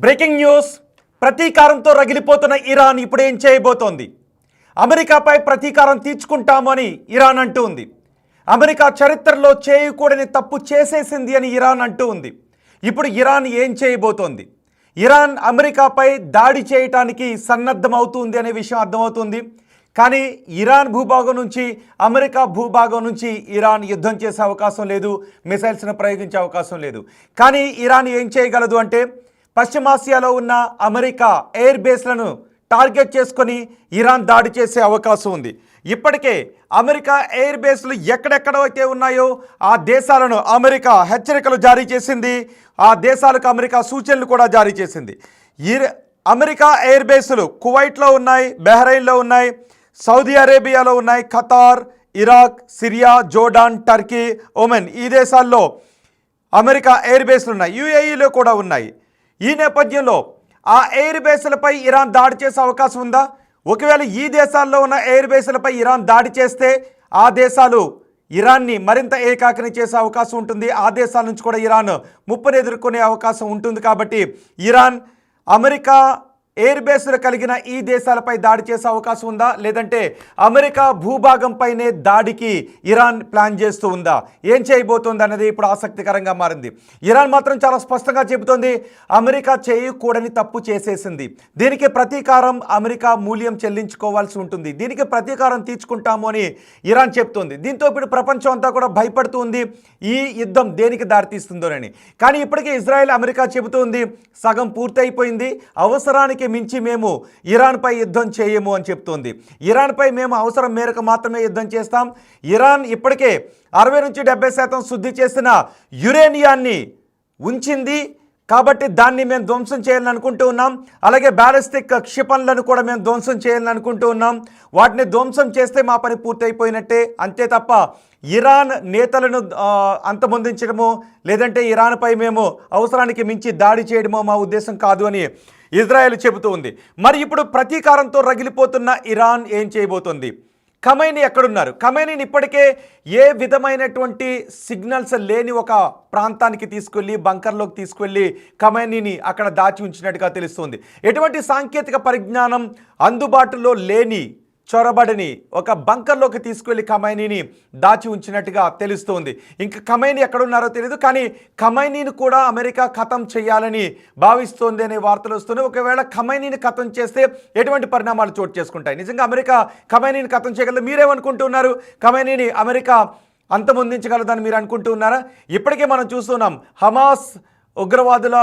Breaking news. ప్రతీకారంతో రగిలిపోతున్న Iran ఇప్పుడు ఏం చేయబోతోంది? అమెరికాపై ప్రతీకారం తీర్చుకుంటామని ఇరాన్ అంటూ ఉంది. అమెరికా చరిత్రలో చేయకూడని తప్పు చేసేసింది అని ఇరాన్ అంటూ ఉంది. ఇప్పుడు ఇరాన్ ఏం చేయబోతోంది? ఇరాన్ అమెరికాపై దాడి చేయటానికి సన్నద్ధమవుతుంది అనే విషయం అర్థమవుతుంది. కానీ ఇరాన్ భూభాగం నుంచి అమెరికా భూభాగం నుంచి ఇరాన్ యుద్ధం చేసే అవకాశం లేదు, మిసైల్స్ను ప్రయోగించే అవకాశం లేదు. కానీ ఇరాన్ ఏం చేయగలదు అంటే పశ్చిమాసియాలో ఉన్న అమెరికా ఎయిర్ బేస్లను టార్గెట్ చేసుకొని ఇరాన్ దాడి చేసే అవకాశం ఉంది. ఇప్పటికే అమెరికా ఎయిర్ బేస్లు ఎక్కడెక్కడైతే ఉన్నాయో ఆ దేశాలను అమెరికా హెచ్చరికలు జారీ చేసింది. ఆ దేశాలకు అమెరికా సూచనలు కూడా జారీ చేసింది. అమెరికా ఎయిర్ బేస్లు కువైట్లో ఉన్నాయి, బహ్రెయిన్లో ఉన్నాయి, సౌదీ అరేబియాలో ఉన్నాయి, Qatar, Iraq, Syria, Jordan, Turkey, Oman ఈ దేశాల్లో అమెరికా ఎయిర్ బేస్లు ఉన్నాయి. యుఏఈలో కూడా ఉన్నాయి. ఈ నేపథ్యంలో ఆ ఎయిర్ బేస్లపై ఇరాన్ దాడి చేసే అవకాశం ఉందా? ఒకవేళ ఈ దేశాల్లో ఉన్న ఎయిర్ బేస్లపై ఇరాన్ దాడి చేస్తే ఆ దేశాలు ఇరాన్ని మరింత ఏకాకిని చేసే అవకాశం ఉంటుంది. ఆ దేశాల నుంచి కూడా ఇరాన్ ముప్పును ఎదుర్కొనే అవకాశం ఉంటుంది. కాబట్టి ఇరాన్ అమెరికా ఎయిర్ బేస్లు కలిగిన ఈ దేశాలపై దాడి చేసే అవకాశం ఉందా, లేదంటే అమెరికా భూభాగంపైనే దాడికి ఇరాన్ ప్లాన్ చేస్తూ ఉందా? ఏం చేయబోతోంది అనేది ఇప్పుడు ఆసక్తికరంగా మారింది. ఇరాన్ మాత్రం చాలా స్పష్టంగా చెబుతోంది, అమెరికా చేయకూడని తప్పు చేసేసింది, దీనికి ప్రతీకారం అమెరికా మూల్యం చెల్లించుకోవాల్సి ఉంటుంది, దీనికి ప్రతీకారం తీర్చుకుంటాము అని ఇరాన్ చెప్తోంది. దీంతో ఇప్పుడు ప్రపంచం అంతా కూడా భయపడుతూ ఉంది ఈ యుద్ధం దేనికి దారితీస్తుందోనని. కానీ ఇప్పటికే ఇజ్రాయెల్ అమెరికా చెబుతోంది సగం పూర్తయిపోయింది, అవసరానికి మించి మేము ఇరాన్పై యుద్ధం చేయము అని చెప్తోంది. ఇరాన్పై మేము అవసరం మేరకు మాత్రమే యుద్ధం చేస్తాం. ఇరాన్ ఇప్పటికే 60 నుంచి 70% శుద్ధి చేసిన యురేనియాన్ని ఉంచింది, కాబట్టి దాన్ని మేము ధ్వంసం చేయాలని అనుకుంటూ ఉన్నాం. అలాగే బ్యాలిస్టిక్ క్షిపణులను కూడా మేము ధ్వంసం చేయాలని అనుకుంటూ ఉన్నాం. వాటిని ధ్వంసం చేస్తే మా పని పూర్తయిపోయినట్టే, అంతే తప్ప ఇరాన్ నేతలను అంతమొందించడమో లేదంటే ఇరాన్పై మేము అవసరానికి మించి దాడి చేయడమో మా ఉద్దేశం కాదు అని ఇజ్రాయెల్ చెబుతూ ఉంది. మరి ఇప్పుడు ప్రతీకారంతో రగిలిపోతున్న ఇరాన్ ఏం చేయబోతోంది? ఖమైనీ ఎక్కడున్నారు? ఖమైనీని ఇప్పటికే ఏ విధమైనటువంటి సిగ్నల్స్ లేని ఒక ప్రాంతానికి తీసుకెళ్ళి బంకర్లోకి తీసుకెళ్ళి ఖమైనీని అక్కడ దాచి ఉంచినట్టుగా తెలుస్తుంది. ఎటువంటి సాంకేతిక పరిజ్ఞానం అందుబాటులో లేని చొరబడిని ఒక బంకర్లోకి తీసుకెళ్లి ఖమైనీని దాచి ఉంచినట్టుగా తెలుస్తోంది. ఇంకా ఖమైనీ ఎక్కడున్నారో తెలియదు, కానీ ఖమైనీని కూడా అమెరికా ఖతం చేయాలని భావిస్తోంది అనే వార్తలు వస్తున్నాయి. ఒకవేళ ఖమైనీని ఖతం చేస్తే ఎటువంటి పరిణామాలు చోటు చేసుకుంటాయి? నిజంగా అమెరికా ఖమైనీని ఖతం చేయగలదు మీరేమనుకుంటున్నారు? ఖమైనీని అమెరికా అంతమొందించగలదని మీరు అనుకుంటూ ఉన్నారా? ఇప్పటికే మనం చూస్తున్నాం హమాస్ ఉగ్రవాదుల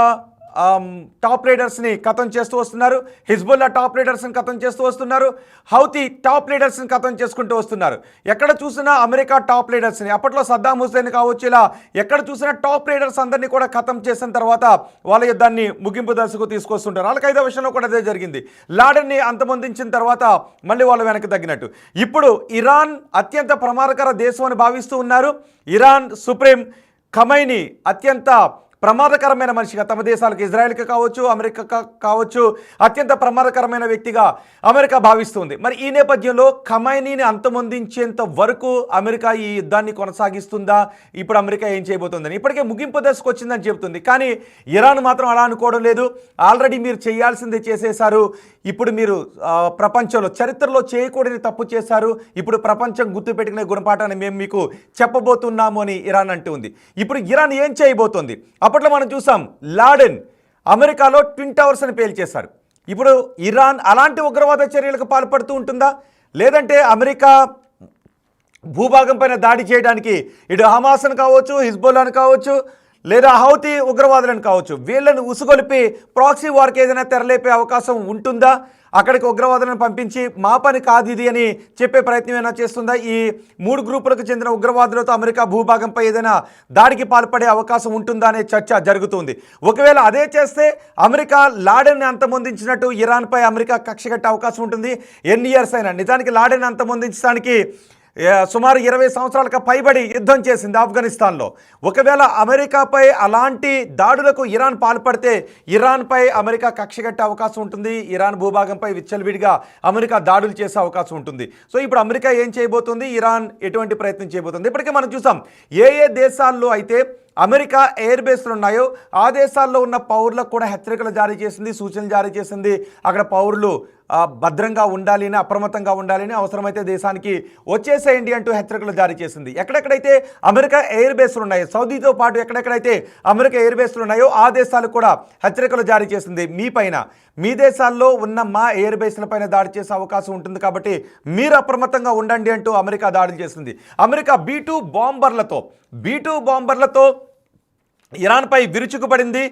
టాప్ లీడర్స్ని ఖతం చేస్తూ వస్తున్నారు, హిజ్బుల్లా టాప్ లీడర్స్ని ఖతం చేస్తూ వస్తున్నారు, హౌతీ టాప్ లీడర్స్ని ఖతం చేసుకుంటూ వస్తున్నారు. ఎక్కడ చూసినా అమెరికా టాప్ లీడర్స్ని, అప్పట్లో సద్దాం హుస్సేన్ కావచ్చు, ఇలా ఎక్కడ చూసినా టాప్ లీడర్స్ అందరినీ కూడా ఖతం చేసిన తర్వాత వాళ్ళ యుద్ధాన్ని ముగింపు దశకు తీసుకొస్తుంటారు. అల్-ఖైదా విషయంలో కూడా అదే జరిగింది. లాడెన్ని అంతమొందించిన తర్వాత మళ్ళీ వాళ్ళు వెనక్కి తగ్గినట్టు. ఇప్పుడు ఇరాన్ అత్యంత ప్రమాదకర దేశం అని భావిస్తూ ఉన్నారు. ఇరాన్ సుప్రీం ఖమైనీ అత్యంత ప్రమాదకరమైన మనిషిగా తమ దేశాలకు ఇజ్రాయెల్కి కావచ్చు, అమెరికా కావచ్చు అత్యంత ప్రమాదకరమైన వ్యక్తిగా అమెరికా భావిస్తుంది. మరి ఈ నేపథ్యంలో ఖమైనీని అంతమొందించేంత వరకు అమెరికా ఈ యుద్ధాన్ని కొనసాగిస్తుందా? ఇప్పుడు అమెరికా ఏం చేయబోతుందని ఇప్పటికే ముగింపు దశకు వచ్చిందని చెబుతుంది. కానీ ఇరాన్ మాత్రం అలా అనుకోవడం లేదు. ఆల్రెడీ మీరు చేయాల్సిందే చేసేశారు, ఇప్పుడు మీరు ప్రపంచంలో చరిత్రలో చేయకూడని తప్పు చేశారు, ఇప్పుడు ప్రపంచం గుర్తుపెట్టుకునే గుణపాఠాన్ని మేము మీకు చెప్పబోతున్నాము అని ఇరాన్ అంటుంది. ఇప్పుడు ఇరాన్ ఏం చేయబోతోంది? అప్పట్లో మనం చూసాం లాడెన్ అమెరికాలో ట్విన్ టవర్స్ అని పేల్చేశారు. ఇప్పుడు ఇరాన్ అలాంటి ఉగ్రవాద చర్యలకు పాల్పడుతూ ఉంటుందా, లేదంటే అమెరికా భూభాగం పైన దాడి చేయడానికి ఇటు హమాస్ను కావచ్చు, హిజ్బుల్లాను కావచ్చు, లేదా హౌతీ ఉగ్రవాదులను కావచ్చు వీళ్ళను ఉసుగొలిపి ప్రాక్సీ వార్కి ఏదైనా తెరలేపే అవకాశం ఉంటుందా? అక్కడికి ఉగ్రవాదులను పంపించి మా పని కాదు ఇది అని చెప్పే ప్రయత్నం ఏమైనా చేస్తుందా? ఈ 3 గ్రూపులకు చెందిన ఉగ్రవాదులతో అమెరికా భూభాగంపై ఏదైనా దాడికి పాల్పడే అవకాశం ఉంటుందా అనే చర్చ జరుగుతుంది. ఒకవేళ అదే చేస్తే అమెరికా లాడెన్ని అంతమొందించినట్టు ఇరాన్పై అమెరికా కక్ష కట్టే అవకాశం ఉంటుంది. ఎన్ని ఇయర్స్ అయినా. నిజానికి లాడెన్ని అంతమొందించడానికి సుమారు 20 సంవత్సరాలకు పైబడి యుద్ధం చేసింది ఆఫ్ఘనిస్తాన్లో. ఒకవేళ అమెరికాపై అలాంటి దాడులకు ఇరాన్ పాల్పడితే ఇరాన్పై అమెరికా కక్షగట్టే అవకాశం ఉంటుంది. ఇరాన్ భూభాగంపై విచ్చలవిడిగా అమెరికా దాడులు చేసే అవకాశం ఉంటుంది. సో ఇప్పుడు అమెరికా ఏం చేయబోతుంది, ఇరాన్ ఎటువంటి ప్రయత్నం చేయబోతుంది? ఇప్పటికే మనం చూసాం ఏ దేశాల్లో అయితే అమెరికా ఎయిర్ బేస్లు ఉన్నాయో ఆ దేశాల్లో ఉన్న పౌరులకు కూడా హెచ్చరికలు జారీ చేసింది, సూచనలు జారీ చేసింది. అక్కడ పౌరులు భద్రంగా ఉండాలి అని, అప్రమత్తంగా ఉండాలి అని, అవసరమైతే దేశానికి వచ్చేసేయండి అంటూ హెచ్చరికలు జారీ చేసింది. ఎక్కడెక్కడైతే అమెరికా ఎయిర్ బేస్లు ఉన్నాయో, సౌదీతో పాటు ఎక్కడెక్కడైతే అమెరికా ఎయిర్ బేస్లు ఉన్నాయో ఆ దేశాలకు కూడా హెచ్చరికలు జారీ చేసింది. మీ దేశాల్లో ఉన్న మా ఎయిర్ బేస్ల పైన దాడి చేసే అవకాశం ఉంటుంది కాబట్టి మీరు అప్రమత్తంగా ఉండండి అంటూ అమెరికా దాడులు చేసింది. అమెరికా B-2 బాంబర్లతో ఇరాన్పై విరుచుకుపడింది,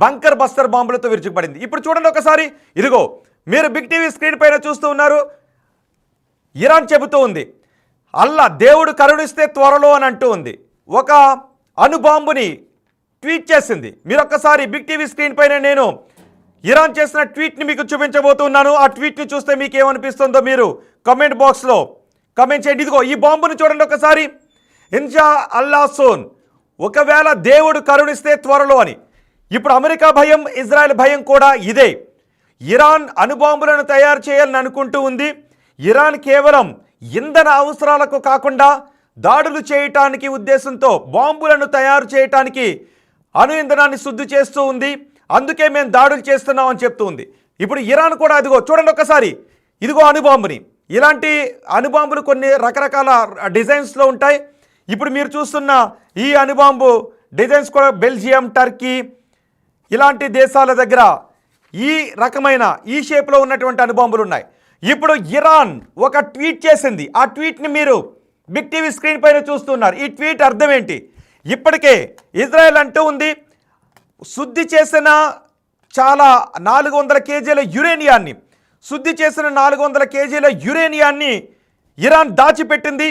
బంకర్ బస్టర్ బాంబులతో విరుచుకుపడింది. ఇప్పుడు చూడండి ఒకసారి, ఇదిగో మీరు బిగ్ టీవీ స్క్రీన్ పైన చూస్తూ ఉన్నారు. ఇరాన్ చెబుతూ ఉంది, దేవుడు కరుణిస్తే త్వరలో అని అంటూ ఉంది. ఒక అణుబాంబుని ట్వీట్ చేసింది. మీరు ఒక్కసారి బిగ్ టీవీ స్క్రీన్ పైన నేను ఇరాన్ చేసిన ట్వీట్ని మీకు చూపించబోతున్నాను. ఆ ట్వీట్ని చూస్తే మీకు ఏమనిపిస్తుందో మీరు కామెంట్ బాక్స్లో కామెంట్ చేయండి. ఇదిగో ఈ బాంబుని చూడండి ఒకసారి. ఇన్షా అల్లా సోన్, ఒకవేళ దేవుడు కరుణిస్తే త్వరలో అని. ఇప్పుడు అమెరికా భయం, ఇజ్రాయెల్ భయం కూడా ఇదే. ఇరాన్ అణుబాంబులను తయారు చేయాలని అనుకుంటూ ఉంది. ఇరాన్ కేవలం ఇంధన అవసరాలకు కాకుండా దాడులు చేయటానికి ఉద్దేశంతో బాంబులను తయారు చేయటానికి అణు ఇంధనాన్ని శుద్ధి చేస్తూ ఉంది. అందుకే మేము దాడులు చేస్తున్నాం అని చెప్తూ ఉంది. ఇప్పుడు ఇరాన్ కూడా అదిగో చూడండి ఒకసారి, ఇదిగో అణుబాంబుని. ఇలాంటి అణుబాంబులు కొన్ని రకరకాల డిజైన్స్లో ఉంటాయి. ఇప్పుడు మీరు చూస్తున్న ఈ అణుబాంబు డిజైన్స్ కూడా బెల్జియం, టర్కీ ఇలాంటి దేశాల దగ్గర ఈ రకమైన ఈ షేప్లో ఉన్నటువంటి అణుబాంబులు ఉన్నాయి. ఇప్పుడు ఇరాన్ ఒక ట్వీట్ చేసింది. ఆ ట్వీట్ని మీరు బిగ్ టీవీ స్క్రీన్ పైన చూస్తున్నారు. ఈ ట్వీట్ అర్థం ఏంటి? ఇప్పటికే ఇజ్రాయెల్ అంటూ ఉంది, శుద్ధి చేసిన 400 కేజీల యురేనియాన్ని, శుద్ధి చేసిన 400 కేజీల యురేనియాన్ని ఇరాన్ దాచిపెట్టింది.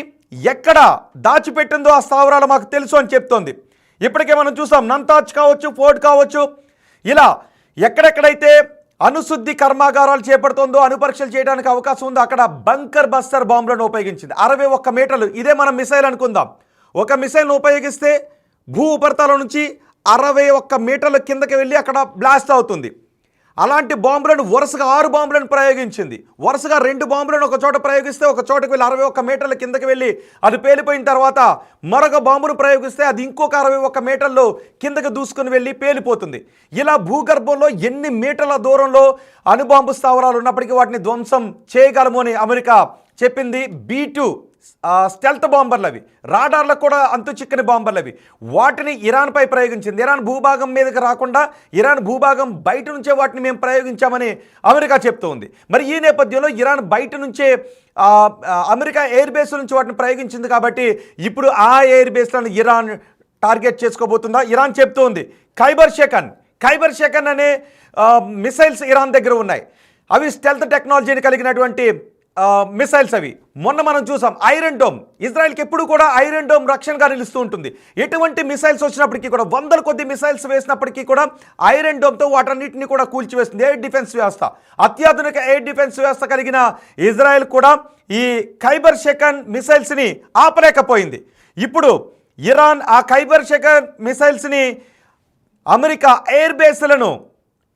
ఎక్కడ దాచిపెట్టిందో ఆ స్థావరాలు మాకు తెలుసు అని చెప్తోంది. ఇప్పటికే మనం చూసాం, నంతాజ్ కావచ్చు, ఫోర్డ్ కావచ్చు, ఇలా ఎక్కడెక్కడైతే అణుశుద్ధి కర్మాగారాలు చేపడుతుందో, అణుపరీక్షలు చేయడానికి అవకాశం ఉందో అక్కడ బంకర్ బస్టర్ బాంబులను ఉపయోగించింది. 61 మీటర్లు, ఇదే మనం మిసైల్ అనుకుందాం. ఒక మిసైల్ను ఉపయోగిస్తే భూ ఉపరితలం నుంచి 61 మీటర్ల కిందకి వెళ్ళి అక్కడ బ్లాస్ట్ అవుతుంది. అలాంటి బాంబులను వరుసగా 6 బాంబులను ప్రయోగించింది. వరుసగా 2 బాంబులను ఒక చోట ప్రయోగిస్తే ఒక చోటకు వెళ్ళి 61 మీటర్ల కిందకి వెళ్ళి అది పేలిపోయిన తర్వాత మరొక బాంబును ప్రయోగిస్తే అది ఇంకొక 61 మీటర్లు కిందకి దూసుకుని వెళ్ళి పేలిపోతుంది. ఇలా భూగర్భంలో ఎన్ని మీటర్ల దూరంలో అణుబాంబు స్థావరాలు ఉన్నప్పటికీ వాటిని ధ్వంసం చేయగలము అని అమెరికా చెప్పింది. B-2 స్టెల్త్ బాంబర్లు అవి, రాడార్లకు కూడా అంతు చిక్కని బాంబర్లు అవి. వాటిని ఇరాన్పై ప్రయోగించింది. ఇరాన్ భూభాగం మీదకి రాకుండా ఇరాన్ భూభాగం బయట నుంచే వాటిని మేము ప్రయోగించామని అమెరికా చెప్తోంది. మరి ఈ నేపథ్యంలో ఇరాన్ బయట నుంచే అమెరికా ఎయిర్ బేస్ నుంచి వాటిని ప్రయోగించింది కాబట్టి ఇప్పుడు ఆ ఎయిర్ బేస్లను ఇరాన్ టార్గెట్ చేసుకోబోతుందా? ఇరాన్ చెప్తోంది ఖైబర్ షెకన్ అనే మిసైల్స్ ఇరాన్ దగ్గర ఉన్నాయి. అవి స్టెల్త్ టెక్నాలజీని కలిగినటువంటి మిసైల్స్ అవి. మొన్న మనం చూసాం ఐరన్ డోమ్. ఇజ్రాయెల్కి ఎప్పుడు కూడా ఐరన్ డోమ్ రక్షణగా నిలుస్తూ ఉంటుంది. ఎటువంటి మిసైల్స్ వచ్చినప్పటికీ కూడా, 100 కొద్ది మిసైల్స్ వేసినప్పటికీ కూడా ఐరన్ డోమ్తో వాటన్నిటిని కూడా కూల్చివేస్తుంది. ఎయిర్ డిఫెన్స్ వ్యవస్థ, అత్యాధునిక ఎయిర్ డిఫెన్స్ వ్యవస్థ కలిగిన ఇజ్రాయెల్ కూడా ఈ ఖైబర్ షెకన్ మిసైల్స్ని ఆపలేకపోయింది. ఇప్పుడు ఇరాన్ ఆ ఖైబర్ షెకన్ మిసైల్స్ని అమెరికా ఎయిర్ బేస్లను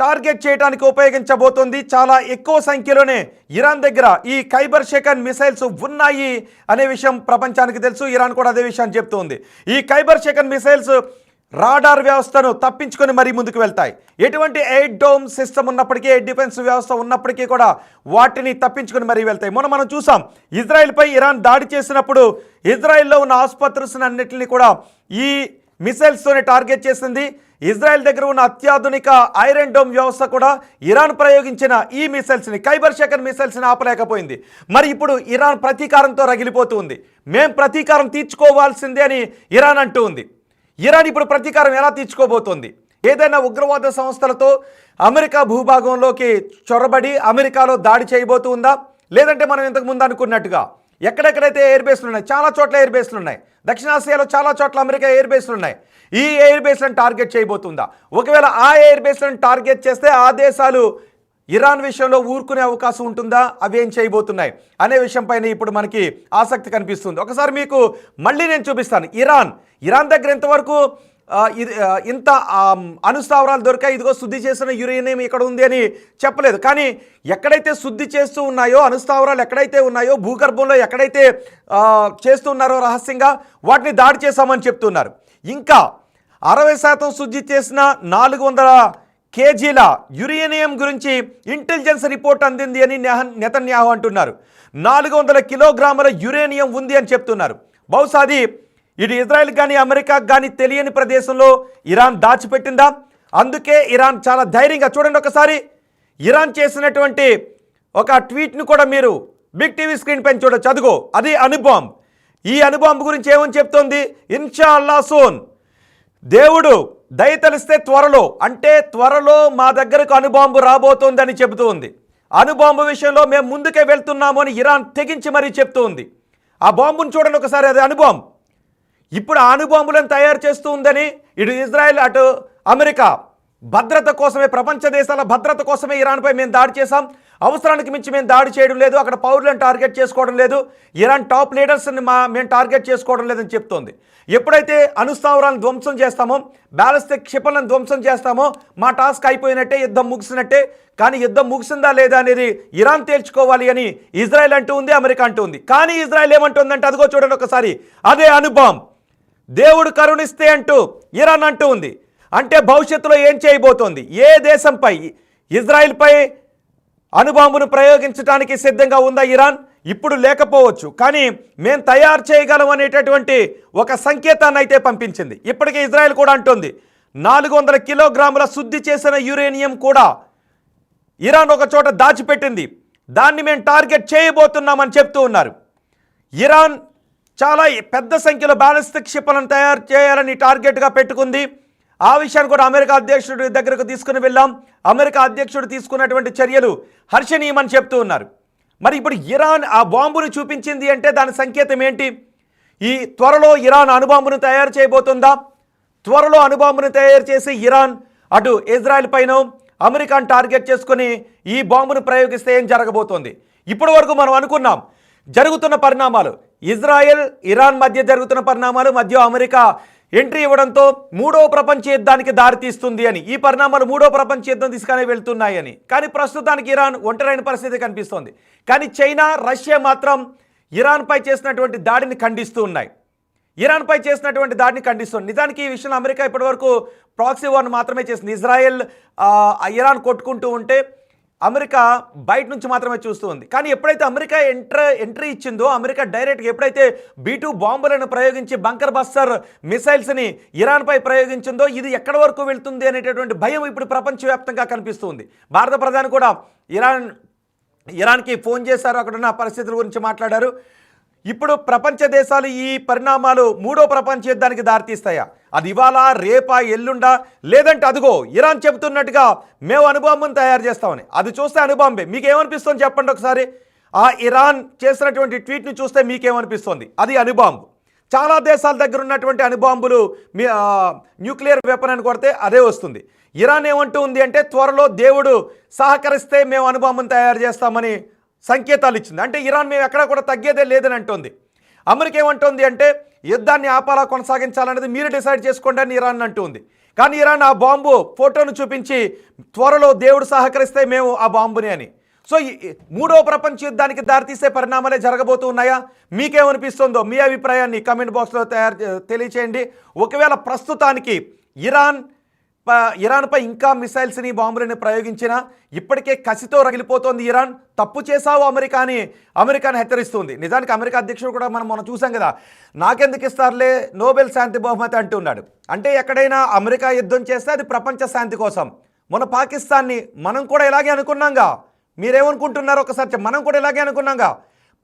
టార్గెట్ చేయడానికి ఉపయోగించబోతోంది. చాలా ఎక్కువ సంఖ్యలోనే ఇరాన్ దగ్గర ఈ ఖైబర్ షెకన్ మిసైల్స్ ఉన్నాయి అనే విషయం ప్రపంచానికి తెలుసు. ఇరాన్ కూడా అదే విషయాన్ని చెప్తోంది. ఈ ఖైబర్ షెకన్ మిసైల్స్ రాడార్ వ్యవస్థను తప్పించుకొని మరీ ముందుకు వెళ్తాయి. ఎటువంటి ఎయిర్ డోమ్ సిస్టమ్ ఉన్నప్పటికీ, ఎయిర్ డిఫెన్స్ వ్యవస్థ ఉన్నప్పటికీ కూడా వాటిని తప్పించుకొని మరీ వెళ్తాయి. మొన్న మనం చూసాం, ఇజ్రాయెల్పై ఇరాన్ దాడి చేసినప్పుడు ఇజ్రాయెల్లో ఉన్న ఆసుపత్రులను అన్నింటినీ కూడా ఈ మిసైల్స్తోనే టార్గెట్ చేసింది. ఇజ్రాయెల్ దగ్గర ఉన్న అత్యాధునిక ఐరన్ డోమ్ వ్యవస్థ కూడా ఇరాన్ ప్రయోగించిన ఈ మిసైల్స్ని, ఖైబర్ షెకన్ మిసైల్స్ని ఆపలేకపోయింది. మరి ఇప్పుడు ఇరాన్ ప్రతీకారంతో రగిలిపోతూ ఉంది. మేం ప్రతీకారం తీర్చుకోవాల్సిందే అని ఇరాన్ అంటూ ఉంది. ఇరాన్ ఇప్పుడు ప్రతీకారం ఎలా తీర్చుకోబోతోంది? ఏదైనా ఉగ్రవాద సంస్థలతో అమెరికా భూభాగంలోకి చొరబడి అమెరికాలో దాడి చేయబోతుందా? లేదంటే మనం ఇంతకుముందు అనుకున్నట్టుగా ఎక్కడెక్కడైతే ఎయిర్ బేస్లు ఉన్నాయి, చాలా చోట్ల ఎయిర్ బేస్లు ఉన్నాయి. దక్షిణాసియాలో చాలా చోట్ల అమెరికా ఎయిర్ బేస్లు ఉన్నాయి. ఈ ఎయిర్ బేస్లను టార్గెట్ చేయబోతుందా? ఒకవేళ ఆ ఎయిర్ బేస్లను టార్గెట్ చేస్తే ఆ దేశాలు ఇరాన్ విషయంలో ఊరుకునే అవకాశం ఉంటుందా? అవి ఏం చేయబోతున్నాయి అనే విషయంపైన ఇప్పుడు మనకి ఆసక్తి కనిపిస్తుంది. ఒకసారి మీకు మళ్ళీ నేను చూపిస్తాను. ఇరాన్ దగ్గర ఎంతవరకు ఇంత అణుస్థావరాలు దొరికాయి, ఇదిగో శుద్ధి చేసిన యురేనియం ఇక్కడ ఉంది అని చెప్పలేదు. కానీ ఎక్కడైతే శుద్ధి చేస్తూ ఉన్నాయో, అణుస్థావరాలు ఎక్కడైతే ఉన్నాయో, భూగర్భంలో ఎక్కడైతే చేస్తూ ఉన్నారో రహస్యంగా వాటిని దాడి చేశామని చెప్తున్నారు. ఇంకా 60% శుద్ధి చేసిన 400 కేజీల యురేనియం గురించి ఇంటెలిజెన్స్ రిపోర్ట్ అందింది అని నెతన్యాహు అంటున్నారు. 400 కిలోగ్రాముల యురేనియం ఉంది అని చెప్తున్నారు. బహుశా అది ఇటు ఇజ్రాయెల్ కానీ అమెరికాకు కానీ తెలియని ప్రదేశంలో ఇరాన్ దాచిపెట్టిందా? అందుకే ఇరాన్ చాలా ధైర్యంగా, చూడండి ఒకసారి ఇరాన్ చేసినటువంటి ఒక ట్వీట్ను కూడా మీరు బిగ్ టీవీ స్క్రీన్ పైన చూడొచ్చు. అదిగో అది అణుబాంబ్. ఈ అణుబాంబు గురించి ఏమని చెప్తోంది? ఇన్షా అల్లా సోన్, దేవుడు దయతలిస్తే త్వరలో, అంటే త్వరలో మా దగ్గరకు అణుబాంబు రాబోతోందని చెబుతూ ఉంది. అణుబాంబు విషయంలో మేము ముందుకే వెళ్తున్నాము అని ఇరాన్ తెగించి మరీ చెప్తూ ఉంది. ఆ బాంబును చూడండి ఒకసారి, అది అణుబాంబు. ఇప్పుడు ఆ అణుబాంబులను తయారు చేస్తూ ఉందని ఇటు ఇజ్రాయెల్ అటు అమెరికా భద్రత కోసమే, ప్రపంచ దేశాల భద్రత కోసమే ఇరాన్పై మేము దాడి చేశాం, అవసరానికి మించి మేము దాడి చేయడం లేదు, అక్కడ పౌరులను టార్గెట్ చేసుకోవడం లేదు, ఇరాన్ టాప్ లీడర్స్ని మేము టార్గెట్ చేసుకోవడం లేదని చెప్తోంది. ఎప్పుడైతే అణుస్థావరాలను ధ్వంసం చేస్తామో, బ్యాలిస్టిక్ క్షిపణులను ధ్వంసం చేస్తామో మా టాస్క్ అయిపోయినట్టే, యుద్ధం ముగిసినట్టే. కానీ యుద్ధం ముగిసిందా లేదా అనేది ఇరాన్ తేల్చుకోవాలి అని ఇజ్రాయెల్ అంటూ ఉంది, అమెరికా అంటూ ఉంది. కానీ ఇజ్రాయెల్ ఏమంటుందంటే అదిగో చూడండి ఒకసారి, అదే అణుబాంబ్ దేవుడు కరుణిస్తే అంటూ ఇరాన్ అంటూ ఉంది. అంటే భవిష్యత్తులో ఏం చేయబోతోంది? ఏ దేశంపై, ఇజ్రాయెల్పై అణుబాంబును ప్రయోగించడానికి సిద్ధంగా ఉందా ఇరాన్? ఇప్పుడు లేకపోవచ్చు, కానీ మేము తయారు చేయగలం అనేటటువంటి ఒక సంకేతాన్ని అయితే పంపించింది. ఇప్పటికే ఇజ్రాయెల్ కూడా అంటోంది 400 కిలోగ్రాముల శుద్ధి చేసిన యురేనియం కూడా ఇరాన్ ఒక చోట దాచిపెట్టింది, దాన్ని మేము టార్గెట్ చేయబోతున్నామని చెప్తూ ఉన్నారు. ఇరాన్ చాలా పెద్ద సంఖ్యలో బ్యాలిస్టిక్ క్షిపణులను తయారు చేయాలని టార్గెట్గా పెట్టుకుంది. ఆ విషయాన్ని కూడా అమెరికా అధ్యక్షుడి దగ్గరకు తీసుకుని వెళ్ళాం. అమెరికా అధ్యక్షుడు తీసుకున్నటువంటి చర్యలు హర్షణీయమని చెప్తూ ఉన్నారు. మరి ఇప్పుడు ఇరాన్ ఆ బాంబును చూపించింది అంటే దాని సంకేతం ఏంటి? ఈ త్వరలో ఇరాన్ అణుబాంబును తయారు చేయబోతుందా? త్వరలో అణుబాంబును తయారు చేసి ఇరాన్ అటు ఇజ్రాయెల్ పైన అమెరికాను టార్గెట్ చేసుకుని ఈ బాంబును ప్రయోగిస్తే ఏం జరగబోతోంది? ఇప్పటి వరకు మనం అనుకున్నాం జరుగుతున్న పరిణామాలు, ఇజ్రాయెల్ ఇరాన్ మధ్య జరుగుతున్న పరిణామాలు, మధ్య అమెరికా ఎంట్రీ ఇవ్వడంతో మూడో ప్రపంచ యుద్ధానికి దారితీస్తుంది అని, ఈ పరిణామాలు మూడో ప్రపంచ యుద్ధం తీసుకునే వెళ్తున్నాయని. కానీ ప్రస్తుతానికి ఇరాన్ ఒంటరైన పరిస్థితి కనిపిస్తోంది. కానీ చైనా, రష్యా మాత్రం ఇరాన్పై చేసినటువంటి దాడిని ఖండిస్తూ ఉన్నాయి. ఇరాన్పై చేసినటువంటి దాడిని ఖండిస్తుంది. నిజానికి ఈ విషయంలో అమెరికా ఇప్పటివరకు ప్రాక్సీ వార్ను మాత్రమే చేసింది. ఇజ్రాయెల్ ఇరాన్ కొట్టుకుంటూ ఉంటే అమెరికా బయట నుంచి మాత్రమే చూస్తూ ఉంది. కానీ ఎప్పుడైతే అమెరికా ఎంట్రీ ఇచ్చిందో, అమెరికా డైరెక్ట్గా ఎప్పుడైతే B-2 బాంబులను ప్రయోగించి బంకర్ బస్టర్ మిసైల్స్ని ఇరాన్పై ప్రయోగించిందో, ఇది ఎక్కడి వరకు వెళ్తుంది అనేటటువంటి భయం ఇప్పుడు ప్రపంచవ్యాప్తంగా కనిపిస్తుంది. భారత ప్రధాని కూడా ఇరాన్కి ఫోన్ చేశారు, అక్కడున్న పరిస్థితుల గురించి మాట్లాడారు. ఇప్పుడు ప్రపంచ దేశాలు ఈ పరిణామాలు మూడో ప్రపంచ యుద్ధానికి దారితీస్తాయా? అది ఇవాళ, రేపా, ఎల్లుండా, లేదంటే అదిగో ఇరాన్ చెబుతున్నట్టుగా మేము అణుబాంబును తయారు చేస్తామని. అది చూస్తే అణుబాంబే. మీకేమనిపిస్తుంది చెప్పండి ఒకసారి. ఆ ఇరాన్ చేసినటువంటి ట్వీట్ని చూస్తే మీకేమనిపిస్తుంది? అది అణుబాంబు. చాలా దేశాల దగ్గర ఉన్నటువంటి అణుబాంబులు న్యూక్లియర్ వెపన్ అని కొడితే అదే వస్తుంది. ఇరాన్ ఏమంటూ ఉంది అంటే త్వరలో దేవుడు సహకరిస్తే మేము అణుబాంబును తయారు చేస్తామని సంకేతాలు ఇచ్చింది. అంటే ఇరాన్ మేము ఎక్కడా కూడా తగ్గేదే లేదని అంటోంది. అమెరికా ఏమంటోంది అంటే యుద్ధాన్ని ఆపాలా కొనసాగించాలనేది మీరు డిసైడ్ చేసుకోండి అని ఇరాన్ అంటుంది. కానీ ఇరాన్ ఆ బాంబు ఫోటోను చూపించి త్వరలో దేవుడు సహకరిస్తే మేము ఆ బాంబుని అని. సో మూడో ప్రపంచ యుద్ధానికి దారితీసే పరిణామాలే జరగబోతూ ఉన్నాయా? మీకేమనిపిస్తుందో మీ అభిప్రాయాన్ని కామెంట్ బాక్స్లో తెలియచేయండి. ఒకవేళ ప్రస్తుతానికి ఇరాన్పై ఇంకా మిసైల్స్ని, బాంబులని ప్రయోగించిన ఇప్పటికే కసితో రగిలిపోతోంది ఇరాన్. తప్పు చేశావు అమెరికాని హెచ్చరిస్తుంది. నిజానికి అమెరికా అధ్యక్షుడు కూడా మనం చూసాం కదా, నాకెందుకు ఇస్తారులే నోబెల్ శాంతి బహుమతి అంటున్నాడు. అంటే ఎక్కడైనా అమెరికా యుద్ధం చేస్తే అది ప్రపంచ శాంతి కోసం. మన పాకిస్తాన్ని మనం కూడా ఇలాగే అనుకున్నాంగా. మీరేమనుకుంటున్నారో ఒకసారి మనం కూడా ఇలాగే అనుకున్నాంగా.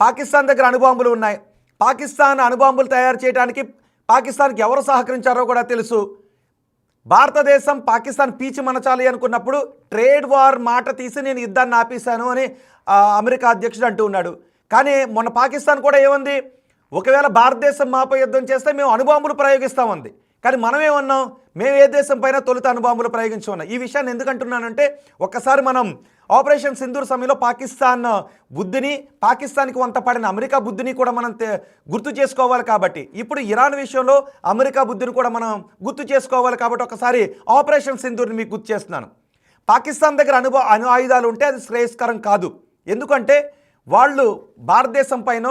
పాకిస్తాన్ దగ్గర అణుబాంబులు ఉన్నాయి. పాకిస్తాన్ అణుబాంబులు తయారు చేయడానికి పాకిస్తాన్కి ఎవరు సహకరించారో కూడా తెలుసు. భారతదేశం పాకిస్తాన్ పీచి మనచాలి అనుకున్నప్పుడు ట్రేడ్ వార్ మాట తీసి నేను యుద్ధాన్ని ఆపేశాను అని అమెరికా అధ్యక్షుడు అంటూ ఉన్నాడు. కానీ మొన్న పాకిస్తాన్ కూడా ఏముంది, ఒకవేళ భారతదేశం మాపై యుద్ధం చేస్తే మేము అణుబాంబులు ప్రయోగిస్తామంది. కానీ మనం ఏమన్నాం, మేము ఏ దేశం పైన తొలుత అణుబాంబులు ప్రయోగించుకున్నాం. ఈ విషయాన్ని ఎందుకంటున్నానంటే, ఒక్కసారి మనం ఆపరేషన్ సింధూర్ సమయంలో పాకిస్తాన్ బుద్ధిని, పాకిస్తాన్కి వంత పడిన అమెరికా బుద్ధిని కూడా మనం గుర్తు చేసుకోవాలి. కాబట్టి ఇప్పుడు ఇరాన్ విషయంలో అమెరికా బుద్ధిని కూడా మనం గుర్తు చేసుకోవాలి. కాబట్టి ఒకసారి ఆపరేషన్ సింధూర్ని మీకు గుర్తు చేస్తున్నాను. పాకిస్తాన్ దగ్గర అణు ఆయుధాలు ఉంటే అది శ్రేయస్కరం కాదు. ఎందుకంటే వాళ్ళు భారతదేశం పైన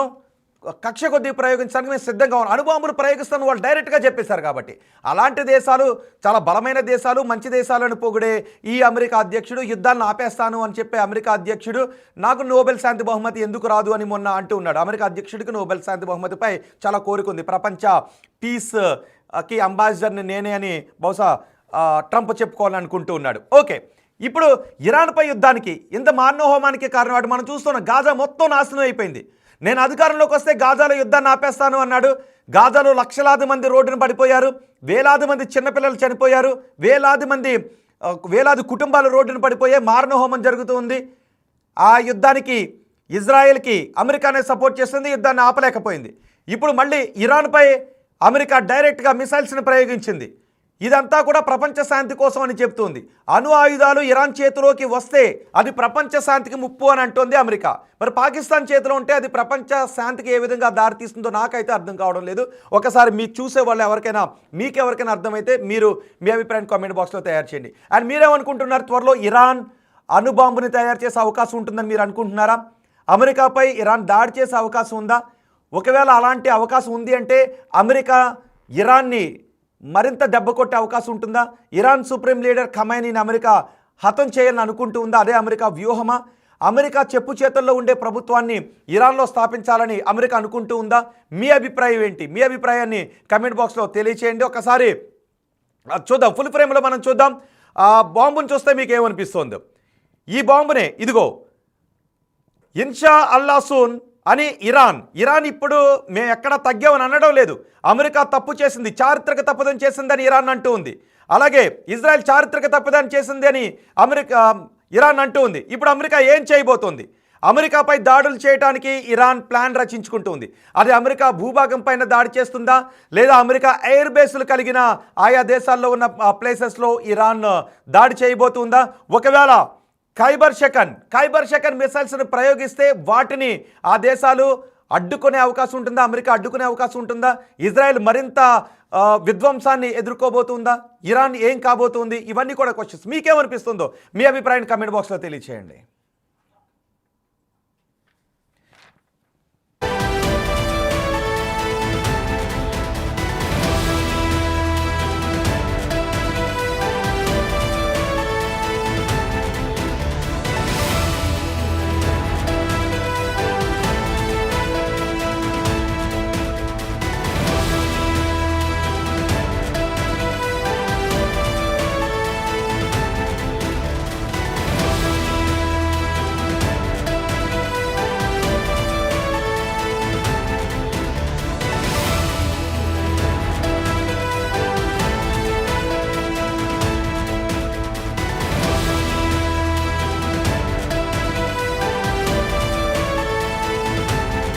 కక్ష కొద్దీ ప్రయోగించడానికి మేము సిద్ధంగా ఉన్నాం, అణుబాంబులు ప్రయోగిస్తాను వాళ్ళు డైరెక్ట్గా చెప్పేశారు. కాబట్టి అలాంటి దేశాలు, చాలా బలమైన దేశాలు, మంచి దేశాలను పొగిడే ఈ అమెరికా అధ్యక్షుడు యుద్ధాలను ఆపేస్తాను అని చెప్పే అమెరికా అధ్యక్షుడు నాకు నోబెల్ శాంతి బహుమతి ఎందుకు రాదు అని మొన్న అంటూ ఉన్నాడు. అమెరికా అధ్యక్షుడికి నోబెల్ శాంతి బహుమతిపై చాలా కోరిక ఉంది. ప్రపంచ పీస్కి అంబాసిడర్ని నేనే అని బహుశా ట్రంప్ చెప్పుకోవాలని అనుకుంటూ ఉన్నాడు. ఓకే, ఇప్పుడు ఇరాన్పై యుద్ధానికి ఇంత మారణహోమానికి కారణం అటు మనం చూస్తున్నాం. గాజా మొత్తం నాశనం అయిపోయింది. నేను అధికారంలోకి వస్తే గాజాలో యుద్ధాన్ని ఆపేస్తాను అన్నాడు. గాజాలో లక్షలాది మంది రోడ్డున పడిపోయారు, వేలాది మంది చిన్నపిల్లలు చనిపోయారు, వేలాది కుటుంబాలు రోడ్డున పడిపోయాయి, మారణహోమం జరుగుతుంది. ఆ యుద్ధానికి ఇజ్రాయెల్కి అమెరికానే సపోర్ట్ చేస్తుంది, యుద్ధాన్ని ఆపలేకపోయింది. ఇప్పుడు మళ్ళీ ఇరాన్పై అమెరికా డైరెక్ట్గా మిసైల్స్ని ప్రయోగించింది. ఇదంతా కూడా ప్రపంచ శాంతి కోసం అని చెప్తుంది. అణు ఆయుధాలు ఇరాన్ చేతిలోకి వస్తే అది ప్రపంచ శాంతికి ముప్పు అని అంటోంది అమెరికా. మరి పాకిస్తాన్ చేతిలో ఉంటే అది ప్రపంచ శాంతికి ఏ విధంగా దారితీస్తుందో నాకైతే అర్థం కావడం లేదు. ఒకసారి మీకు చూసే వాళ్ళు మీకెవరికైనా అర్థమైతే మీరు మీ అభిప్రాయాన్ని కామెంట్ బాక్స్లో తయారు చేయండి. అండ్ మీరేమనుకుంటున్నారు? త్వరలో ఇరాన్ అణుబాంబుని తయారు చేసే అవకాశం ఉంటుందని మీరు అనుకుంటున్నారా? అమెరికాపై ఇరాన్ దాడి చేసే అవకాశం ఉందా? ఒకవేళ అలాంటి అవకాశం ఉంది అంటే అమెరికా ఇరాన్ని మరింత దెబ్బ కొట్టే అవకాశం ఉంటుందా? ఇరాన్ సుప్రీం లీడర్ ఖమైనీని అమెరికా హతం చేయాలని అనుకుంటూ ఉందా? అదే అమెరికా వ్యూహమా? అమెరికా చెప్పు చేతుల్లో ఉండే ప్రభుత్వాన్ని ఇరాన్లో స్థాపించాలని అమెరికా అనుకుంటూ ఉందా? మీ అభిప్రాయం ఏంటి? మీ అభిప్రాయాన్ని కమెంట్ బాక్స్లో తెలియచేయండి. ఒకసారి చూద్దాం, ఫుల్ ఫ్రేమ్లో మనం చూద్దాం. ఆ బాంబుని చూస్తే మీకు ఏమనిపిస్తోందో? ఈ బాంబునే ఇదిగో ఇన్షా అల్లా సూన్ అని ఇరాన్ ఇప్పుడు మేము ఎక్కడ తగ్గామని అనడం లేదు. అమెరికా తప్పు చేసింది, చారిత్రక తప్పుదని చేసిందని ఇరాన్ అంటూ ఉంది. అలాగే ఇజ్రాయెల్ చారిత్రక తప్పుదని చేసింది అని ఇరాన్ అంటూ ఉంది. ఇప్పుడు అమెరికా ఏం చేయబోతోంది? అమెరికాపై దాడులు చేయడానికి ఇరాన్ ప్లాన్ రచించుకుంటుంది. అది అమెరికా భూభాగం పైన దాడి చేస్తుందా, లేదా అమెరికా ఎయిర్ బేస్లు కలిగిన ఆయా దేశాల్లో ఉన్న ప్లేసెస్లో ఇరాన్ దాడి చేయబోతుందా? ఒకవేళ ఖైబర్ షెకన్ మిసైల్స్ను ప్రయోగిస్తే వాటిని ఆ దేశాలు అడ్డుకునే అవకాశం ఉంటుందా? అమెరికా అడ్డుకునే అవకాశం ఉంటుందా? ఇజ్రాయెల్ మరింత విధ్వంసాన్ని ఎదుర్కోబోతుందా? ఇరాన్ ఏం కాబోతుంది? ఇవన్నీ కూడా క్వశ్చన్స్. మీకేమనిపిస్తుందో మీ అభిప్రాయాన్ని కమెంట్ బాక్స్లో తెలియచేయండి.